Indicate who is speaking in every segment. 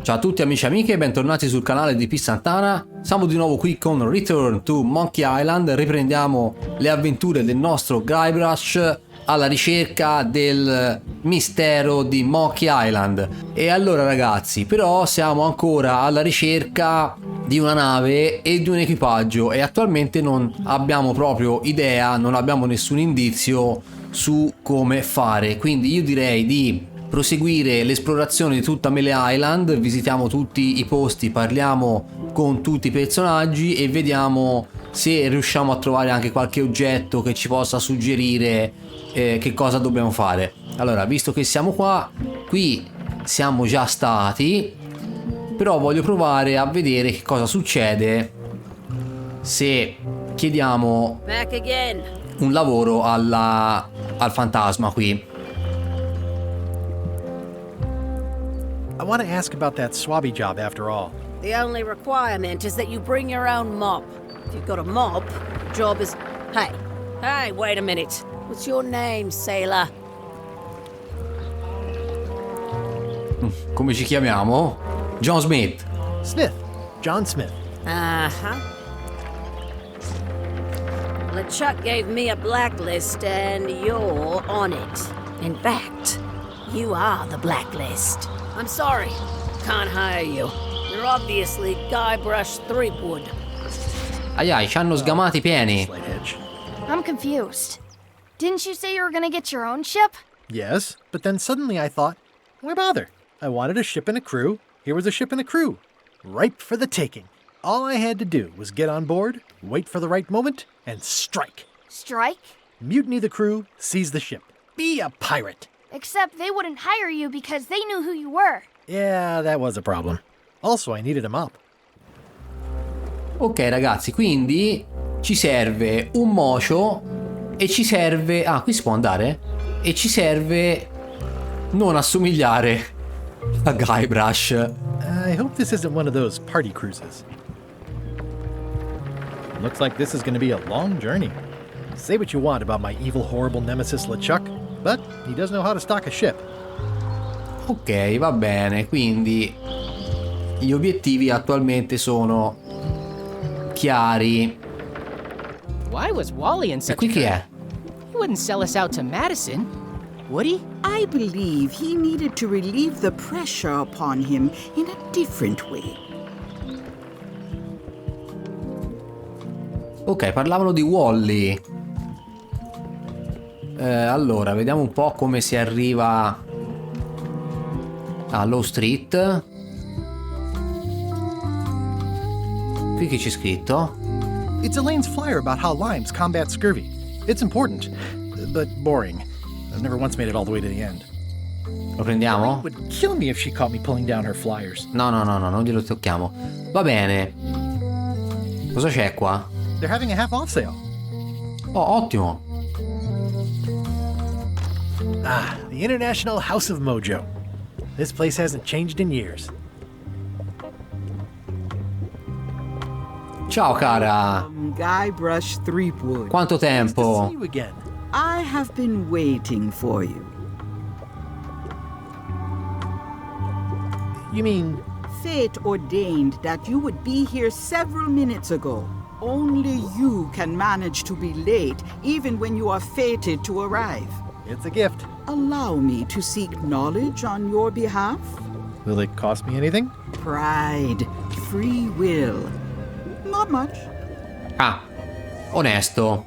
Speaker 1: Ciao a tutti amici e amiche, bentornati sul canale di P Santana. Siamo di nuovo qui con Return to Monkey Island. Riprendiamo le avventure del nostro Guybrush alla ricerca del mistero di Monkey Island. E allora ragazzi, però siamo ancora alla ricerca di una nave e di un equipaggio e attualmente non abbiamo proprio idea, non abbiamo nessun indizio su come fare. Quindi io direi di proseguire l'esplorazione di tutta Melee Island, visitiamo tutti i posti, parliamo con tutti i personaggi e vediamo se riusciamo a trovare anche qualche oggetto che ci possa suggerire che cosa dobbiamo fare. Allora, visto che siamo qua, qui siamo già stati, però voglio provare a vedere che cosa succede se chiediamo un lavoro al fantasma qui.
Speaker 2: I want to ask about that swabby job after all.
Speaker 3: The only requirement is that you bring your own mop. If you've got a mop, the job is... Hey, wait a minute. What's your name, sailor?
Speaker 1: Come ci chiamiamo? John Smith.
Speaker 2: Smith. John Smith.
Speaker 3: Uh-huh. LeChuck gave me a blacklist and you're on it. In fact, you are the blacklist. I'm sorry, can't hire you. You're obviously Guybrush Threepwood.
Speaker 1: Ai, ci hanno sgamati pieni.
Speaker 2: Slight edge.
Speaker 4: I'm confused. Didn't you say you were gonna get your own ship?
Speaker 2: Yes, but then suddenly I thought, why bother? I wanted a ship and a crew. Here was a ship and a crew. Ripe for the taking. All I had to do was get on board, wait for the right moment, and strike.
Speaker 4: Strike?
Speaker 2: Mutiny the crew, seize the ship. Be a pirate.
Speaker 4: Except they wouldn't hire you because they knew who you were.
Speaker 2: Yeah, that was a problem. Also, I needed a mop.
Speaker 1: Ok ragazzi, quindi ci serve un mocio e ci serve... Ah, qui si può andare? E ci serve non assomigliare a Guybrush.
Speaker 2: I hope this isn't one of those party cruises. Looks like this is going to be a long journey. Say what you want about my evil, horrible nemesis LeChuck, but he does know how to stock a ship.
Speaker 1: Ok, va bene, quindi gli obiettivi attualmente sono chiari.
Speaker 5: Why was Wally in
Speaker 1: E
Speaker 5: such
Speaker 1: qui
Speaker 5: a
Speaker 1: chi
Speaker 5: hurry?
Speaker 1: è?
Speaker 5: He wouldn't sell us out to Madison, would he?
Speaker 6: I believe he needed to relieve the pressure upon him in a different way.
Speaker 1: Ok, parlavano di Wally. Allora, vediamo un po' come si arriva a Low Street. Qui che c'è scritto?
Speaker 2: It's Elaine's flyer about how limes combat scurvy. It's important, but boring. I've never once made it all the way to the end.
Speaker 1: Lo prendiamo?
Speaker 2: It would kill me if she caught me pulling down her flyers.
Speaker 1: No, non glielo tocchiamo. Va bene. Cosa c'è qua?
Speaker 2: They're having a half-off sale.
Speaker 1: Oh, ottimo.
Speaker 2: Ah, the International House of Mojo. This place hasn't changed in years.
Speaker 1: Ciao cara.
Speaker 6: Guybrush Threepwood.
Speaker 1: Quanto
Speaker 2: Nice to
Speaker 1: tempo?
Speaker 2: see you again.
Speaker 6: I have been waiting for you.
Speaker 2: You mean,
Speaker 6: Fate ordained that you would be here several minutes ago. Only you can manage to be late, even when you are fated to arrive.
Speaker 2: it's a gift.
Speaker 6: Allow me to seek knowledge on your behalf.
Speaker 2: Will it cost me anything?
Speaker 6: Pride, free will. Not much.
Speaker 1: Ah, onesto.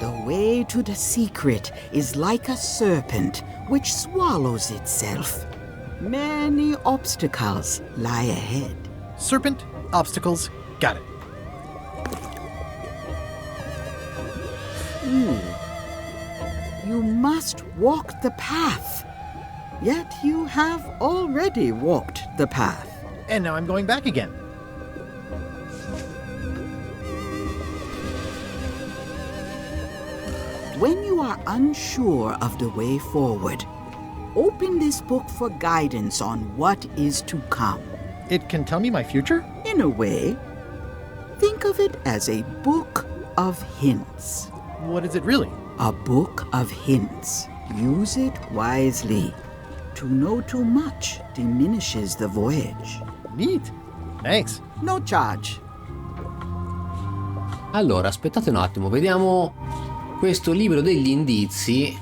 Speaker 6: The way to the secret is like a serpent which swallows itself. Many obstacles lie ahead.
Speaker 2: Serpent, obstacles, got it.
Speaker 6: You must walk the path. Yet you have already walked the path.
Speaker 2: And now I'm going back again.
Speaker 6: When you are unsure of the way forward, open this book for guidance on what is to come.
Speaker 2: It can tell me my future?
Speaker 6: In a way, think of it as a book of hints.
Speaker 2: What is it really?
Speaker 6: A book of hints. Use it wisely. To know too much diminishes the voyage.
Speaker 2: Neat. Thanks.
Speaker 6: No charge.
Speaker 1: Allora, aspettate un attimo, vediamo questo libro degli indizi.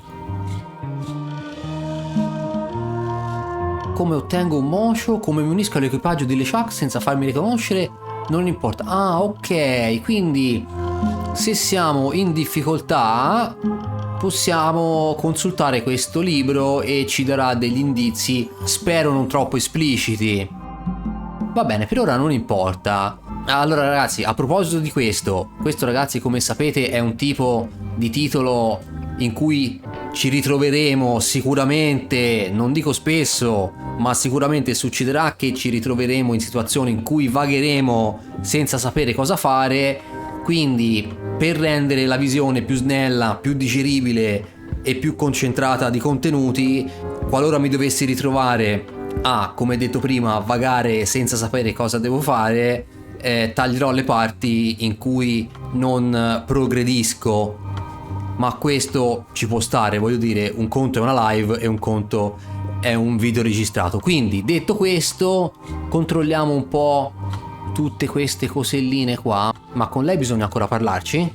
Speaker 1: Come ottengo un mocio, come mi unisco all'equipaggio di LeChuck senza farmi riconoscere, non importa. Ah, ok, quindi se siamo in difficoltà possiamo consultare questo libro e ci darà degli indizi, spero non troppo espliciti. Va bene, per ora non importa. Allora ragazzi, a proposito di questo ragazzi, come sapete, è un tipo di titolo in cui ci ritroveremo sicuramente, non dico spesso, ma sicuramente succederà che ci ritroveremo in situazioni in cui vagheremo senza sapere cosa fare. Quindi, per rendere la visione più snella, più digeribile e più concentrata di contenuti, qualora mi dovessi ritrovare a, come detto prima, vagare senza sapere cosa devo fare, taglierò le parti in cui non progredisco. Ma questo ci può stare, voglio dire, un conto è una live e un conto è un video registrato. Quindi, detto questo, controlliamo un po' tutte queste coselline qua. Ma con lei bisogna ancora parlarci?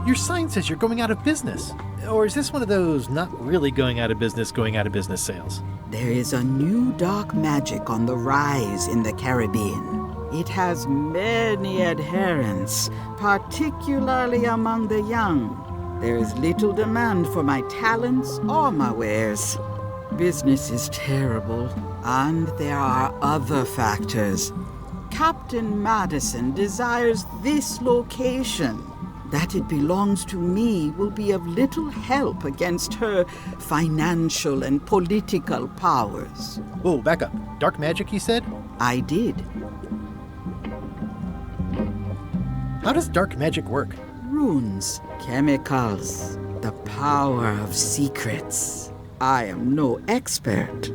Speaker 2: Your sign says you're going out of business. Or is this one of those not really going out of business sales?
Speaker 6: There is a new dark magic on the rise in the Caribbean. It has many adherents, particularly among the young. There is little demand for my talents or my wares. Business is terrible, and there are other factors. Captain Madison desires this location. That it belongs to me will be of little help against her financial and political powers.
Speaker 2: Whoa, back up. Dark magic, you said?
Speaker 6: I did.
Speaker 2: How does dark magic work?
Speaker 6: Runes, chemicals, the power of secrets. I am no expert.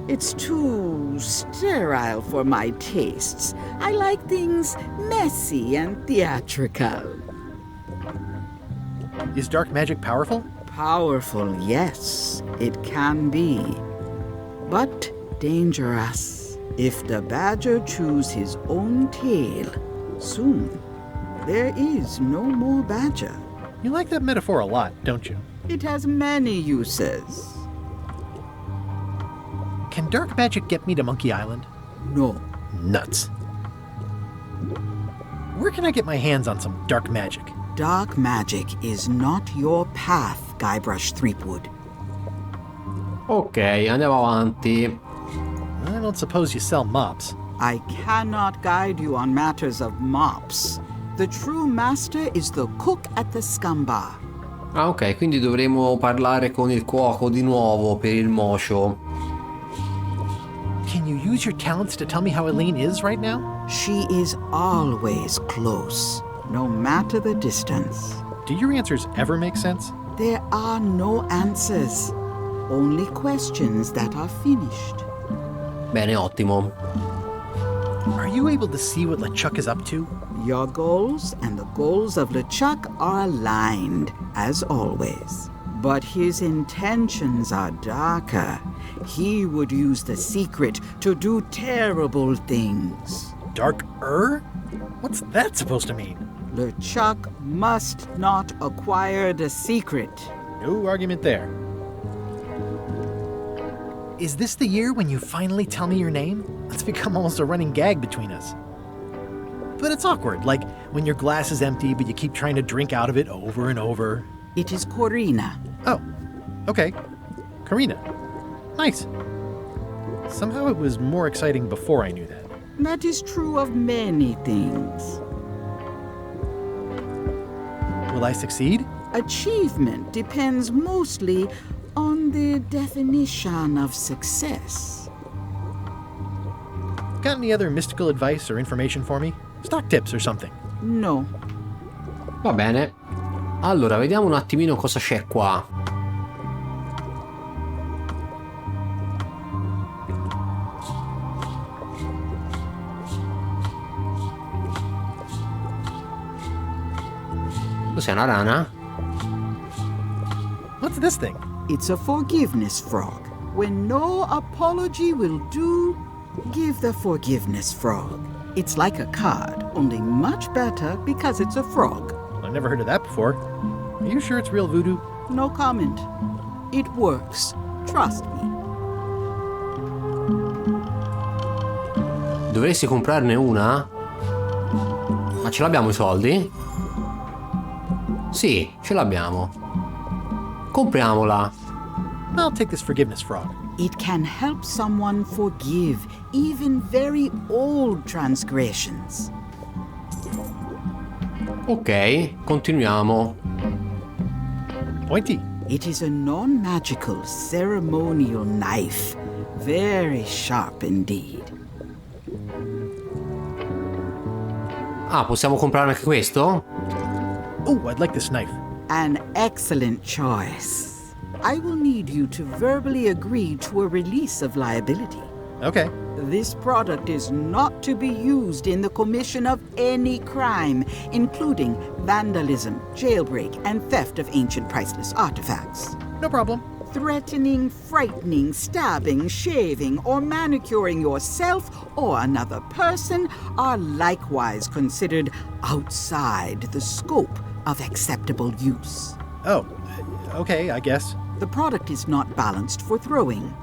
Speaker 6: It's too sterile for my tastes. I like things messy and theatrical.
Speaker 2: Is dark magic powerful?
Speaker 6: Powerful, yes, it can be. But dangerous. If the badger chews his own tail, soon there is no more badger.
Speaker 2: You like that metaphor a lot, don't you?
Speaker 6: It has many uses.
Speaker 2: Can dark magic get me to Monkey Island?
Speaker 6: No.
Speaker 2: Nuts. Where can I get my hands on some dark magic?
Speaker 6: Dark magic is not your path, Guybrush Threepwood.
Speaker 1: Ok, andiamo avanti.
Speaker 2: I don't suppose you sell mops.
Speaker 6: I cannot guide you on matters of mops. The true master is the cook at the scumbar.
Speaker 1: Ah, ok, quindi dovremo parlare con il cuoco di nuovo per il mocio.
Speaker 2: Can you use your talents to tell me how Elaine is right now?
Speaker 6: She is always close, no matter the distance.
Speaker 2: Do your answers ever make sense?
Speaker 6: There are no answers, only questions that are finished.
Speaker 1: Bene, ottimo.
Speaker 2: Are you able to see what LeChuck is up to?
Speaker 6: Your goals and the goals of LeChuck are aligned, as always. But his intentions are darker. He would use the secret to do terrible things.
Speaker 2: Dark-er? What's that supposed to mean?
Speaker 6: LeChuck must not acquire the secret.
Speaker 2: No argument there. Is this the year when you finally tell me your name? It's become almost a running gag between us. But it's awkward, like when your glass is empty but you keep trying to drink out of it over and over.
Speaker 6: It is Corina.
Speaker 2: Oh, okay. Karina. Nice. Somehow it was more exciting before I knew that.
Speaker 6: That is true of many things.
Speaker 2: Will I succeed?
Speaker 6: Achievement depends mostly on the definition of success.
Speaker 2: Got any other mystical advice or information for me? Stock tips or something?
Speaker 6: No.
Speaker 1: Va bene. Allora, vediamo un attimino cosa c'è qua. Cos'è, una rana?
Speaker 2: What What's this thing?
Speaker 6: It's a forgiveness frog. When no apology will do, give the forgiveness frog. It's like a card, only much better because it's a frog.
Speaker 2: I've never heard of that before. Are you sure it's real voodoo?
Speaker 6: No comment. It works. Trust me.
Speaker 1: Dovresti comprarne una? Ma ce l'abbiamo i soldi? Sì, ce l'abbiamo. Compriamola.
Speaker 2: I'll take this forgiveness frog.
Speaker 6: It can help someone forgive even very old transgressions.
Speaker 1: Ok, continuiamo.
Speaker 2: Pointy.
Speaker 6: It is a non-magical ceremonial knife. Very sharp indeed.
Speaker 1: Ah, possiamo comprare anche questo?
Speaker 2: Oh, I'd like this knife.
Speaker 6: An excellent choice. I will need you to verbally agree to a release of liability.
Speaker 2: Okay.
Speaker 6: This product is not to be used in the commission of any crime, including vandalism, jailbreak, and theft of ancient priceless artifacts.
Speaker 2: No problem.
Speaker 6: Threatening, frightening, stabbing, shaving, or manicuring yourself or another person are likewise considered outside the scope of acceptable use.
Speaker 2: Oh, okay, I guess.
Speaker 6: The product is not balanced for throwing.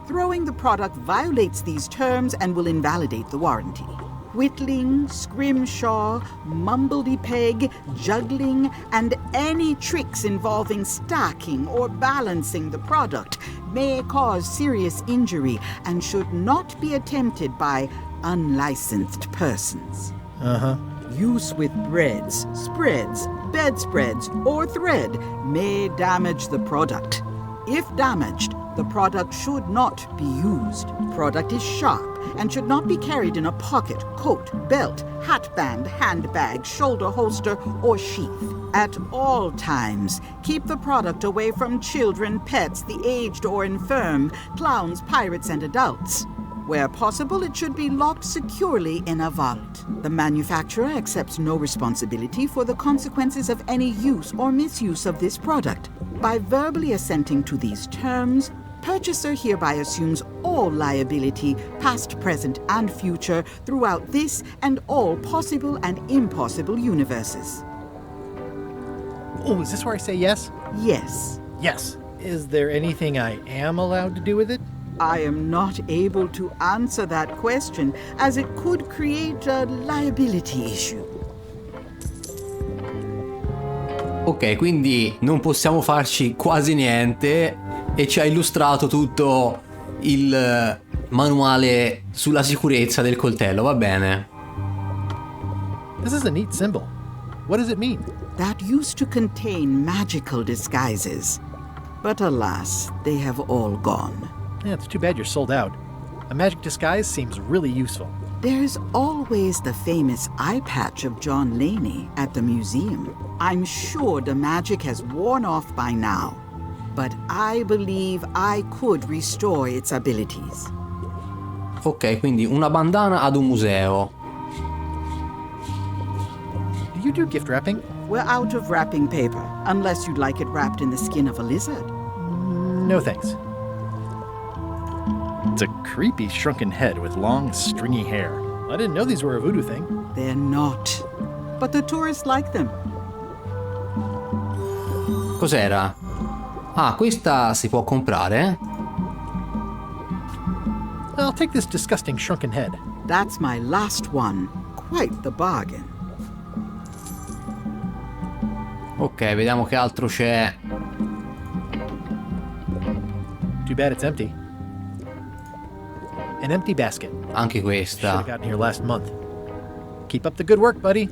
Speaker 6: Throwing the product violates these terms and will invalidate the warranty. Whittling, scrimshaw, mumbledy-peg, juggling, and any tricks involving stacking or balancing the product may cause serious injury and should not be attempted by unlicensed persons.
Speaker 2: Uh-huh.
Speaker 6: Use with breads, spreads, bedspreads, or thread may damage the product. If damaged, the product should not be used. Product is sharp and should not be carried in a pocket, coat, belt, hatband, handbag, shoulder holster, or sheath. At all times, keep the product away from children, pets, the aged or infirm, clowns, pirates, and adults. Where possible, it should be locked securely in a vault. The manufacturer accepts no responsibility for the consequences of any use or misuse of this product. By verbally assenting to these terms, purchaser hereby assumes all liability, past, present, and future, throughout this and all possible and impossible universes.
Speaker 2: Oh, is this where I say yes?
Speaker 6: Yes.
Speaker 2: Yes. Is there anything I am allowed to do with it?
Speaker 6: I am not able to answer that question, as it could create a liability issue.
Speaker 1: Ok, quindi non possiamo farci quasi niente e ci ha illustrato tutto il manuale sulla sicurezza del coltello, va bene.
Speaker 2: This is a neat symbol. What does it mean?
Speaker 6: That used to contain magical disguises, but alas, they have all gone.
Speaker 2: Yeah, it's too bad you're sold out. A magic disguise seems really useful.
Speaker 6: There's always the famous eye patch of John Laney at the museum. I'm sure the magic has worn off by now, but I believe I could restore its abilities.
Speaker 1: Ok, quindi una bandana ad un museo.
Speaker 2: Do you do gift wrapping?
Speaker 6: We're out of wrapping paper, unless you'd like it wrapped in the skin of a lizard.
Speaker 2: No thanks. It's a creepy shrunken head with long, stringy hair. I didn't know these were a voodoo thing.
Speaker 6: They're not, but the tourists like them.
Speaker 1: Cos'era? Ah, questa si può comprare?
Speaker 2: I'll take this disgusting shrunken head.
Speaker 6: That's my last one. Quite the bargain.
Speaker 1: Ok, vediamo che altro c'è.
Speaker 2: Too bad it's empty. An empty basket.
Speaker 1: Anche
Speaker 2: Should
Speaker 1: questa.
Speaker 2: have gotten here last month. Keep up the good work, buddy.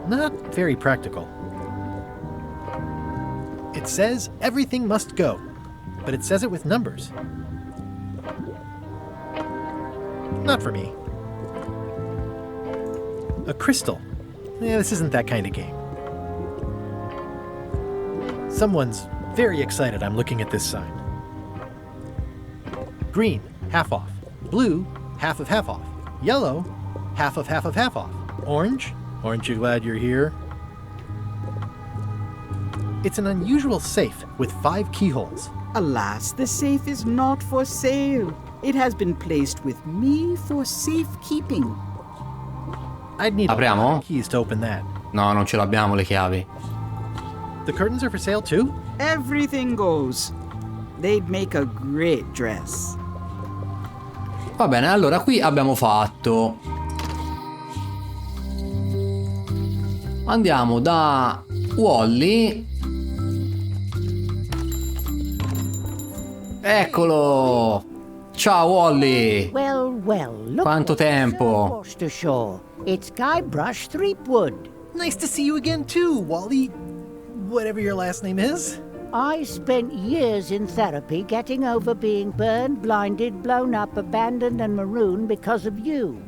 Speaker 2: Not very practical. It says everything must go, but it says it with numbers. Not for me. A crystal. Yeah, this isn't that kind of game. Someone's very excited I'm looking at this sign. Green, half off. Blue, half off. Yellow, half of half off. Orange, aren't you glad you're here? It's an unusual safe with 5 keyholes.
Speaker 6: Alas, the safe is not for sale. It has been placed with me for safekeeping.
Speaker 2: I'd need a
Speaker 1: Apriamo?
Speaker 2: lot of keys to open that.
Speaker 1: No, non ce l'abbiamo le chiavi.
Speaker 2: The curtains are for sale too?
Speaker 6: Everything goes. They'd make a great dress.
Speaker 1: Va bene, allora qui abbiamo fatto. Andiamo da Wally. Eccolo! Ciao Wally!
Speaker 7: Well, look
Speaker 1: Quanto
Speaker 7: what the
Speaker 1: tempo.
Speaker 7: sun washed ashore. It's Guybrush Threepwood.
Speaker 2: Nice to see you again too, Wally. Whatever your last name is.
Speaker 7: I spent years in therapy getting over being burned, blinded, blown up, abandoned, and marooned because of you.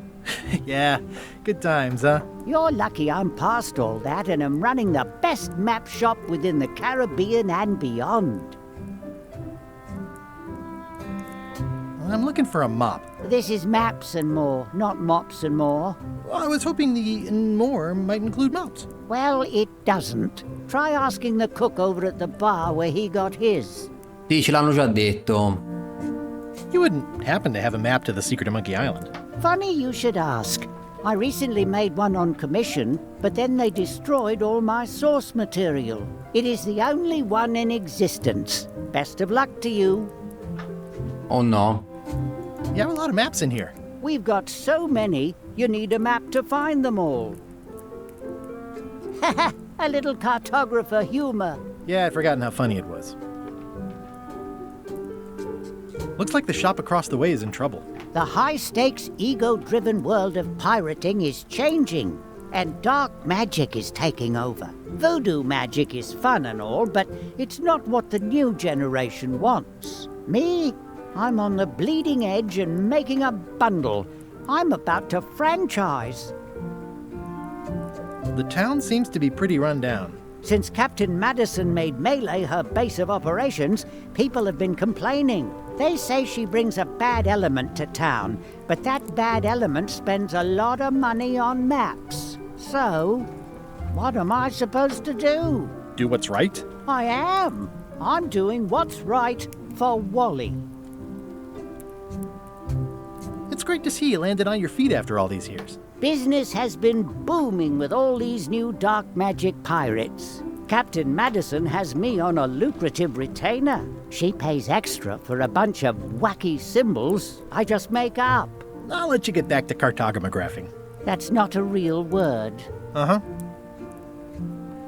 Speaker 2: Yeah, good times, huh?
Speaker 7: You're lucky I'm past all that and am running the best map shop within the Caribbean and beyond.
Speaker 2: I'm looking for a mop.
Speaker 7: This is maps and more, not mops and more.
Speaker 2: I was hoping the and more might include mops.
Speaker 7: Well, it doesn't. Try asking the cook over at the bar where he got his.
Speaker 1: Sì, ce l'hanno già detto.
Speaker 2: You wouldn't happen to have a map to the secret of Monkey Island.
Speaker 7: Funny you should ask. I recently made one on commission, but then they destroyed all my source material. It is the only one in existence. Best of luck to you.
Speaker 1: Oh no.
Speaker 2: You have a lot of maps in here.
Speaker 7: We've got so many, you need a map to find them all. Haha, a little cartographer humor.
Speaker 2: Yeah, I'd forgotten how funny it was. Looks like the shop across the way is in trouble.
Speaker 7: The high-stakes, ego-driven world of pirating is changing, and dark magic is taking over. Voodoo magic is fun and all, but it's not what the new generation wants. Me? I'm on the bleeding edge and making a bundle. I'm about to franchise.
Speaker 2: The town seems to be pretty run down.
Speaker 7: Since Captain Madison made Melee her base of operations, people have been complaining. They say she brings a bad element to town, but that bad element spends a lot of money on maps. So, what am I supposed to do?
Speaker 2: Do what's right?
Speaker 7: I am. I'm doing what's right for Wally.
Speaker 2: It's great to see you landed on your feet after all these years.
Speaker 7: Business has been booming with all these new dark magic pirates. Captain Madison has me on a lucrative retainer. She pays extra for a bunch of wacky symbols I just make up.
Speaker 2: I'll let you get back to cartographing.
Speaker 7: That's not a real word.
Speaker 2: Uh-huh.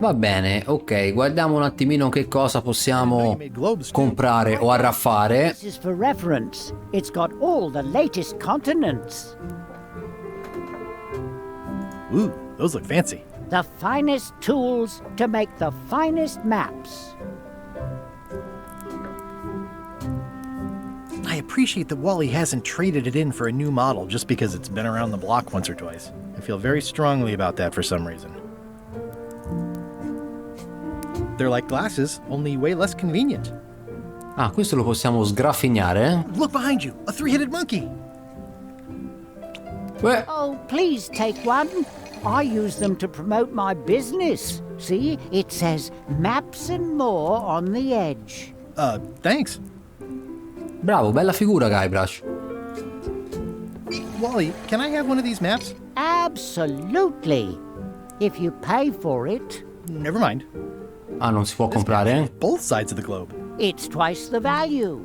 Speaker 1: Va bene, ok, guardiamo un attimino che cosa possiamo comprare o arraffare.
Speaker 7: This is for reference. It's got all the latest continents.
Speaker 2: Ooh, those look fancy.
Speaker 7: The finest tools to make the finest maps.
Speaker 2: I appreciate that Wally hasn't traded it in for a new model just because it's been around the block once or twice. I feel very strongly about that for some reason. They're like glasses, only way less convenient.
Speaker 1: Ah, questo lo possiamo sgraffignare.
Speaker 2: Look behind you, a 3-headed monkey.
Speaker 1: Beh,
Speaker 7: Oh, please take one. I use them to promote my business. See, it says maps and more on the edge.
Speaker 2: Thanks.
Speaker 1: bravo, bella figura Guybrush.
Speaker 2: Wally, can I have one of these maps?
Speaker 7: Absolutely. If you pay for it,
Speaker 2: Never mind.
Speaker 1: Ah, non si può comprare?
Speaker 2: Both sides of the globe.
Speaker 7: it's twice the value.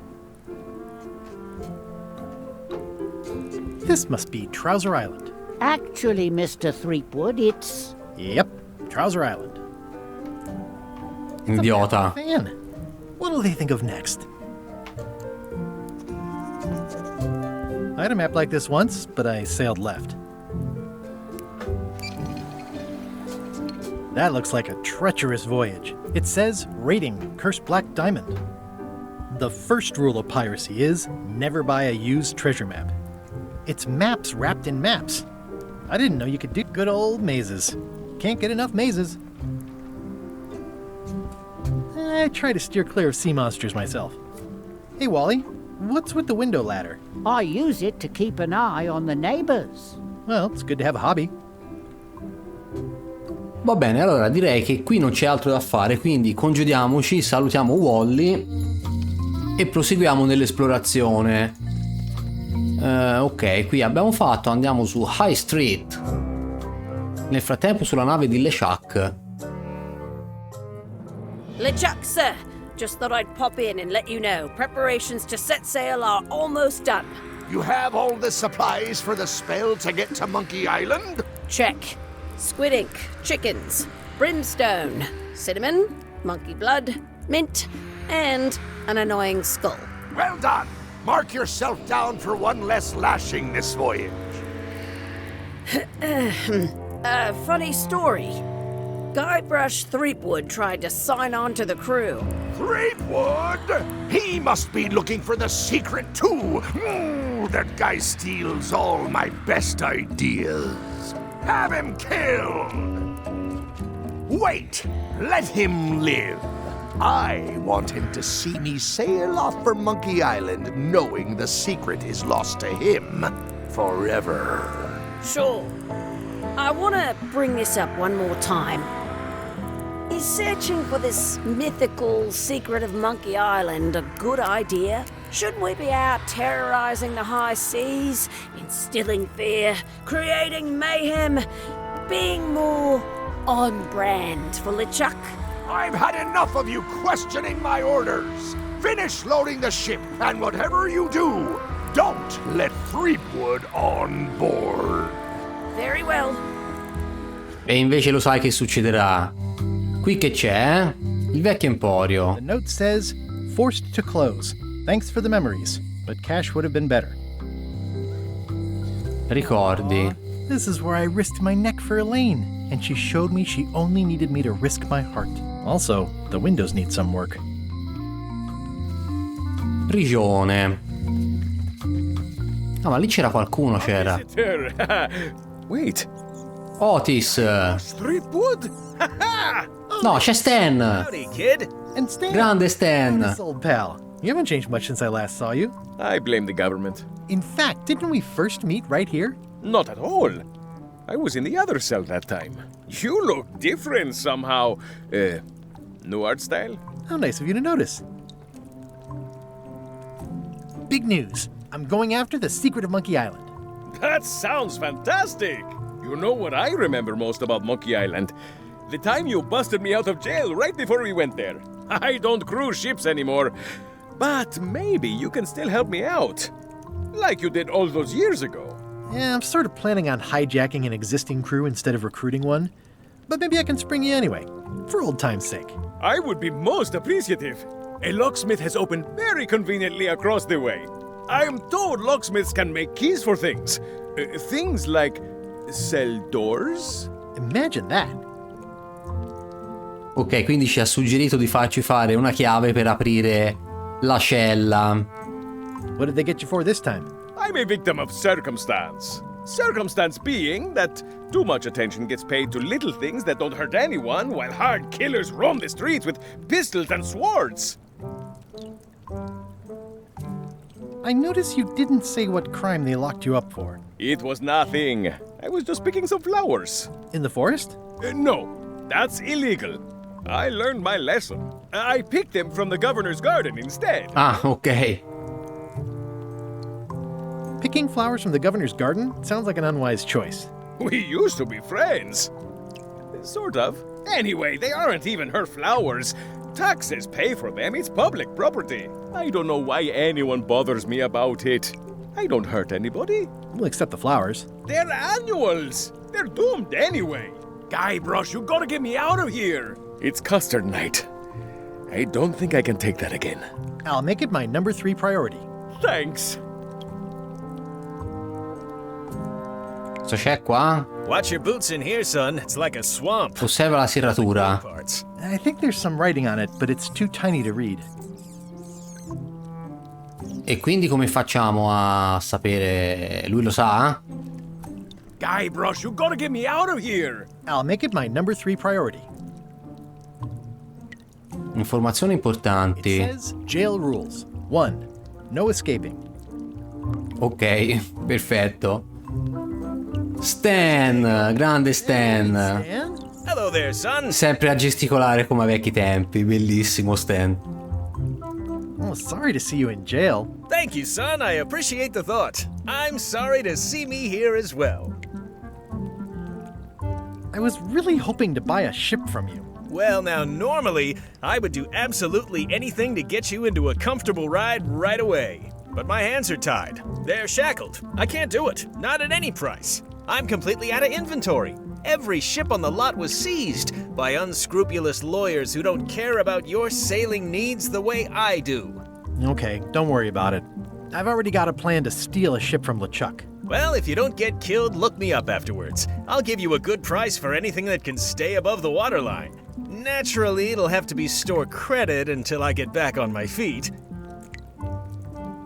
Speaker 2: This must be Trouser Island.
Speaker 7: Actually, Mr. Threepwood, it's...
Speaker 2: Yep, Trouser Island.
Speaker 1: Idiota.
Speaker 2: Man, what'll they think of next? I had a map like this once, but I sailed left. That looks like a treacherous voyage. It says, rating, Cursed Black Diamond. The first rule of piracy is, never buy a used treasure map. It's maps wrapped in maps. I didn't know you could do good old mazes. Can't get enough mazes. I try to steer clear of sea monsters myself. Hey, Wally, what's with the window ladder?
Speaker 7: I use it to keep an eye on the neighbors.
Speaker 2: Well, it's good to have a hobby.
Speaker 1: Va bene, allora direi che qui non c'è altro da fare, quindi congediamoci, salutiamo Wally e proseguiamo nell'esplorazione. Ok, qui abbiamo fatto, andiamo su High Street. Nel frattempo sulla nave di LeChuck.
Speaker 3: LeChuck, sir. Just thought I'd pop in and let you know. Preparations to set sail are almost done.
Speaker 8: You have all the supplies for the spell to get to Monkey Island?
Speaker 3: Check. Squid ink, chickens, brimstone, cinnamon, monkey blood, mint, and an annoying skull.
Speaker 8: Well done! Mark yourself down for one less lashing this voyage.
Speaker 3: Funny story. Guybrush Threepwood tried to sign on to the crew.
Speaker 8: Threepwood? He must be looking for the secret too. That guy steals all my best ideas. Have him killed! Wait! Let him live! I want him to see me sail off for Monkey Island knowing the secret is lost to him forever.
Speaker 3: Sure. I want to bring this up one more time. Is searching for this mythical secret of Monkey Island a good idea? Shouldn't we be out terrorizing the high seas, instilling fear, creating mayhem, being more on brand for LeChuck?
Speaker 8: I've had enough of you questioning my orders. Finish loading the ship, and whatever you do, don't let Threepwood on board.
Speaker 3: Very well.
Speaker 1: E invece lo sai che succederà. Qui che c'è? Il vecchio emporio.
Speaker 2: The note says, forced to close. Thanks for the memories, but cash would have been better.
Speaker 1: Ricordi.
Speaker 2: This is where I risked my neck for Elaine, and she showed me she only needed me to risk my heart. Also, the windows need some work.
Speaker 1: Prigione. Ah, ma lì c'era qualcuno, c'era.
Speaker 9: Wait.
Speaker 1: Otis.
Speaker 9: Threepwood?
Speaker 1: No, c'è Stan.
Speaker 9: Howdy, kid.
Speaker 2: And Stan,
Speaker 1: Grande Stan.
Speaker 2: this old pal. You haven't changed much since I last saw you.
Speaker 9: I blame the government.
Speaker 2: In fact, didn't we first meet right here?
Speaker 9: Not at all. I was in the other cell that time. You look different somehow. New art style?
Speaker 2: How nice of you to notice. Big news. I'm going after the secret of Monkey Island.
Speaker 9: That sounds fantastic. You know what I remember most about Monkey Island? The time you busted me out of jail right before we went there. I don't cruise ships anymore. But maybe you can still help me out. Like you did all those years ago.
Speaker 2: Yeah, I'm sort of planning on hijacking an existing crew instead of recruiting one. But maybe I can spring you anyway, for old time's sake.
Speaker 9: I would be most appreciative. A locksmith has opened very conveniently across the way. I am told locksmiths can make keys for things. Things like cell doors?
Speaker 2: Imagine that.
Speaker 1: Ok, quindi ci ha suggerito di farci fare una chiave per aprire la cella.
Speaker 2: What did they get you for this time?
Speaker 9: I'm a victim of circumstance. Circumstance being that too much attention gets paid to little things that don't hurt anyone, while hard killers roam the streets with pistols and swords.
Speaker 2: I notice you didn't say what crime they locked you up for.
Speaker 9: It was nothing. I was just picking some flowers.
Speaker 2: In the forest?
Speaker 9: No, that's illegal. I learned my lesson. I picked them from the governor's garden instead.
Speaker 1: Ah, ok.
Speaker 2: Picking flowers from the governor's garden sounds like an unwise choice.
Speaker 9: We used to be friends. Sort of. Anyway, they aren't even her flowers. Taxes pay for them. It's public property. I don't know why anyone bothers me about it. I don't hurt anybody.
Speaker 2: We'll accept the flowers.
Speaker 9: They're annuals. They're doomed anyway. Guybrush, you gotta get me out of here. It's custard night. I don't think I can take that again.
Speaker 2: I'll make it my number 3 priority.
Speaker 9: Thanks.
Speaker 1: Cosa c'è qua?
Speaker 10: Watch your boots in here, son. It's like a swamp.
Speaker 1: Osserva la serratura.
Speaker 10: Parts.
Speaker 2: I think there's some writing on it, but it's too tiny to read.
Speaker 1: E quindi come facciamo a sapere? Lui lo sa?
Speaker 9: Guybrush, you gotta get me out of here.
Speaker 2: I'll make it my number 3 priority.
Speaker 1: Informazioni
Speaker 2: It
Speaker 1: importanti.
Speaker 2: says jail rules. 1. No escaping.
Speaker 1: Ok, perfetto. Stan, grande Stan.
Speaker 2: And
Speaker 10: Hello there, son.
Speaker 1: Sempre a gesticolare come ai vecchi tempi, bellissimo Stan.
Speaker 2: Oh, sorry to see you in jail.
Speaker 10: Thank you, son. I appreciate the thought. I'm sorry to see me here as well.
Speaker 2: I was really hoping to buy a ship from you.
Speaker 10: Well, now, normally, I would do absolutely anything to get you into a comfortable ride right away. But my hands are tied. They're shackled. I can't do it. Not at any price. I'm completely out of inventory. Every ship on the lot was seized by unscrupulous lawyers who don't care about your sailing needs the way I do.
Speaker 2: Okay, don't worry about it. I've already got a plan to steal a ship from LeChuck.
Speaker 10: Well, if you don't get killed, look me up afterwards. I'll give you a good price for anything that can stay above the waterline. Naturally, it'll have to be store credit until I get back on my feet.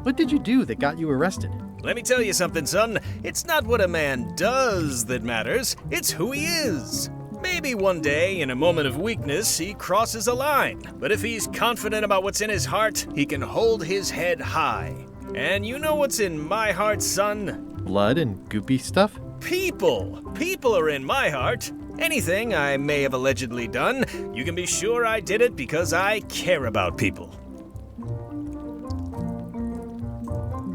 Speaker 2: What did you do that got you arrested?
Speaker 10: Let me tell you something, son. It's not what a man does that matters, it's who he is. Maybe one day, in a moment of weakness, he crosses a line. But if he's confident about what's in his heart, he can hold his head high. And you know what's in my heart, son?
Speaker 2: Blood and goopy stuff?
Speaker 10: People! People are in my heart. Anything I may have allegedly done, you can be sure I did it because I care about people.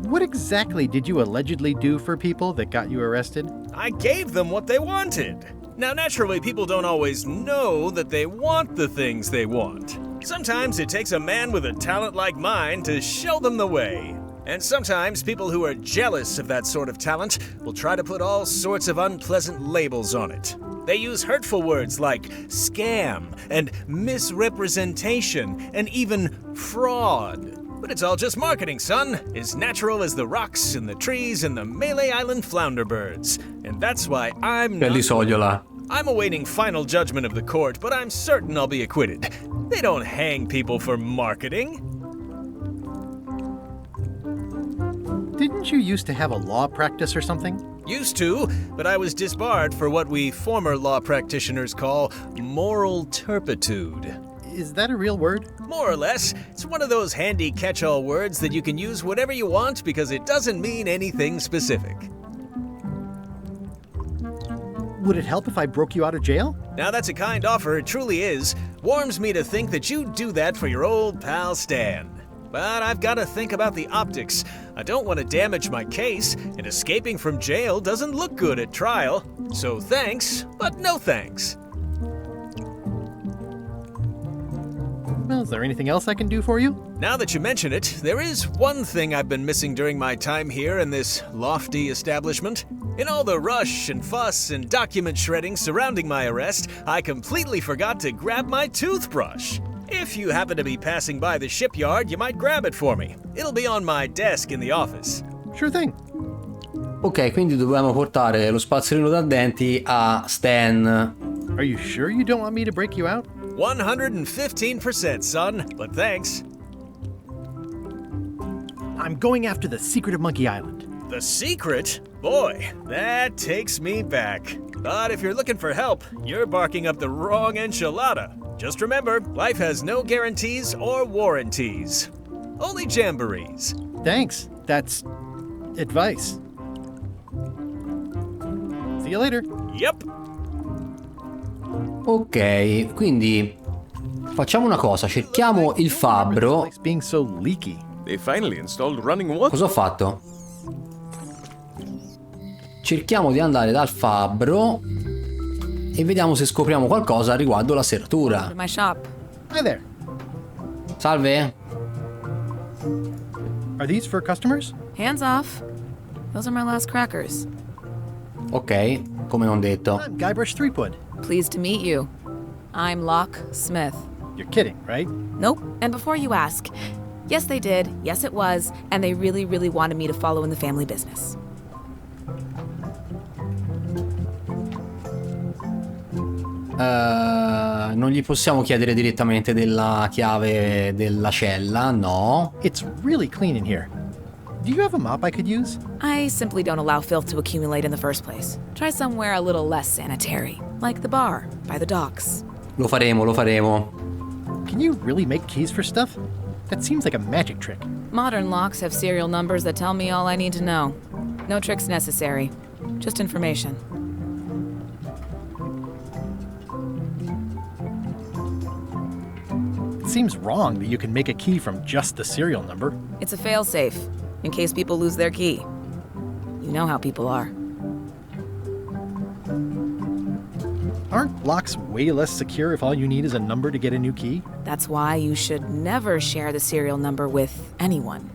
Speaker 2: What exactly did you allegedly do for people that got you arrested?
Speaker 10: I gave them what they wanted. Now, naturally, people don't always know that they want the things they want. Sometimes it takes a man with a talent like mine to show them the way. And sometimes people who are jealous of that sort of talent will try to put all sorts of unpleasant labels on it. They use hurtful words like scam and misrepresentation and even fraud. But it's all just marketing, son. As natural as the rocks and the trees and the Malay Island flounder birds. And that's why I'm awaiting final judgment of the court, but I'm certain I'll be acquitted. They don't hang people for marketing.
Speaker 2: Didn't you used to have a law practice or something?
Speaker 10: Used to, but I was disbarred for what we former law practitioners call moral turpitude.
Speaker 2: Is that a real word?
Speaker 10: More or less. It's one of those handy catch-all words that you can use whatever you want because it doesn't mean anything specific.
Speaker 2: Would it help if I broke you out of jail?
Speaker 10: Now that's a kind offer, it truly is. Warms me to think that you'd do that for your old pal Stan. But I've got to think about the optics. I don't want to damage my case, and escaping from jail doesn't look good at trial. So thanks, but no thanks.
Speaker 2: Well, is there anything else I can do for you?
Speaker 10: Now that you mention it, there is one thing I've been missing during my time here in this lofty establishment. In all the rush and fuss and document shredding surrounding my arrest, I completely forgot to grab my toothbrush. If you happen to be passing by the shipyard, you might grab it for me. It'll be on my desk in the office.
Speaker 2: Sure thing.
Speaker 1: Ok, quindi dobbiamo portare lo spazzolino da denti a Stan.
Speaker 2: Are you sure you don't want me to break you out?
Speaker 10: 115%, son, but thanks.
Speaker 2: I'm going after the secret of Monkey Island.
Speaker 10: The secret? Boy, that takes me back. But if you're looking for help, you're barking up the wrong enchilada. Just remember, life has no guarantees or warranties. Only jamborees.
Speaker 2: Thanks. That's advice. See you later.
Speaker 10: Yep.
Speaker 1: Ok, quindi facciamo una cosa, cerchiamo il fabbro.
Speaker 2: It's being so leaky.
Speaker 9: They finally installed running water.
Speaker 1: Cosa ho fatto? Cerchiamo di andare dal fabbro e vediamo se scopriamo qualcosa riguardo la serratura.
Speaker 11: My shop.
Speaker 2: Hi there.
Speaker 1: Salve?
Speaker 2: Are these for customers?
Speaker 11: Hands off. Those are my last crackers.
Speaker 1: Ok, come non detto.
Speaker 2: I'm Guybrush Threepwood.
Speaker 11: Pleased to meet you. I'm Locke Smith.
Speaker 2: You're kidding, right?
Speaker 11: Nope. And before you ask, yes they did, yes it was, and they really, really wanted me to follow in the family business.
Speaker 1: Non gli possiamo chiedere direttamente della chiave della cella, no.
Speaker 2: It's really clean in here. Do you have a mop I could use?
Speaker 11: I simply don't allow filth to accumulate in the first place. Try somewhere a little less sanitary, like the bar by the docks.
Speaker 1: Lo faremo, lo faremo.
Speaker 2: Can you really make keys for stuff? That seems like a magic trick.
Speaker 11: Modern locks have serial numbers that tell me all I need to know. No tricks necessary, just information.
Speaker 2: seems wrong that you can make a key from just the serial number.
Speaker 11: It's a failsafe, in case people lose their key. You know how people are.
Speaker 2: Aren't locks way less secure if all you need is a number to get a new key?
Speaker 11: That's why you should never share the serial number with anyone.